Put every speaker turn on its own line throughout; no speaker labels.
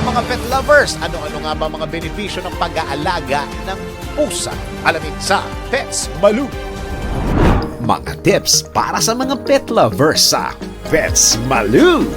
mga pet lovers, ano-ano nga ba mga benepisyo ng pag-aalaga ng pusa? Alamin sa Pets Malu. Mga tips para sa mga pet lovers sa Pets Malu.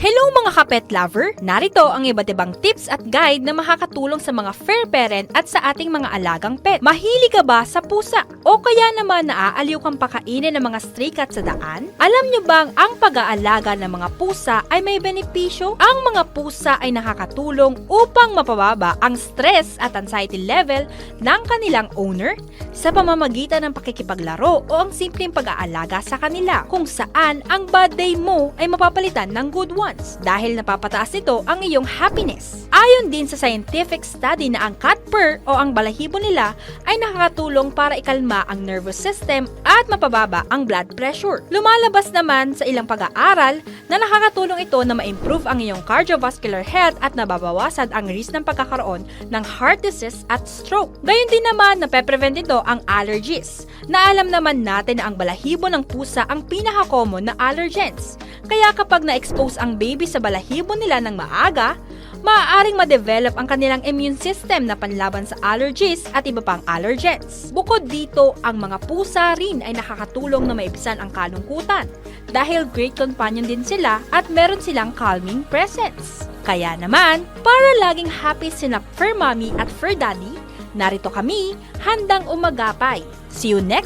Hello mga ka-pet lover! Narito ang iba't ibang tips at guide na makakatulong sa mga fur parent at sa ating mga alagang pet. Mahilig ka ba sa pusa? O kaya naman naaaliw kang pakainin ng mga stray cat sa daan? Alam nyo bang ang pag-aalaga ng mga pusa ay may benepisyo? Ang mga pusa ay nakakatulong upang mapababa ang stress at anxiety level ng kanilang owner sa pamamagitan ng pakikipaglaro o ang simpleng pag-aalaga sa kanila, kung saan ang bad day mo ay mapapalitan ng good one dahil napapataas nito ang iyong happiness. Ayon din sa scientific study na ang cat purr o ang balahibo nila ay nakakatulong para ikalma ang nervous system at mapababa ang blood pressure. Lumalabas naman sa ilang pag-aaral na nakakatulong ito na ma-improve ang iyong cardiovascular health at nababawasan ang risk ng pagkakaroon ng heart disease at stroke. Gayon din naman nape-prevent ito ang allergies. Naalam naman natin na ang balahibo ng pusa ang pinaka-common na allergens. Kaya kapag na-expose ang baby sa balahibo nila ng maaga, maaaring ma-develop ang kanilang immune system na panlaban sa allergies at iba pang allergens. Bukod dito, ang mga pusa rin ay nakakatulong na maibisan ang kalungkutan dahil great companion din sila at meron silang calming presence. Kaya naman, para laging happy sina fur mommy at fur daddy, narito kami, handang umagapay. See you next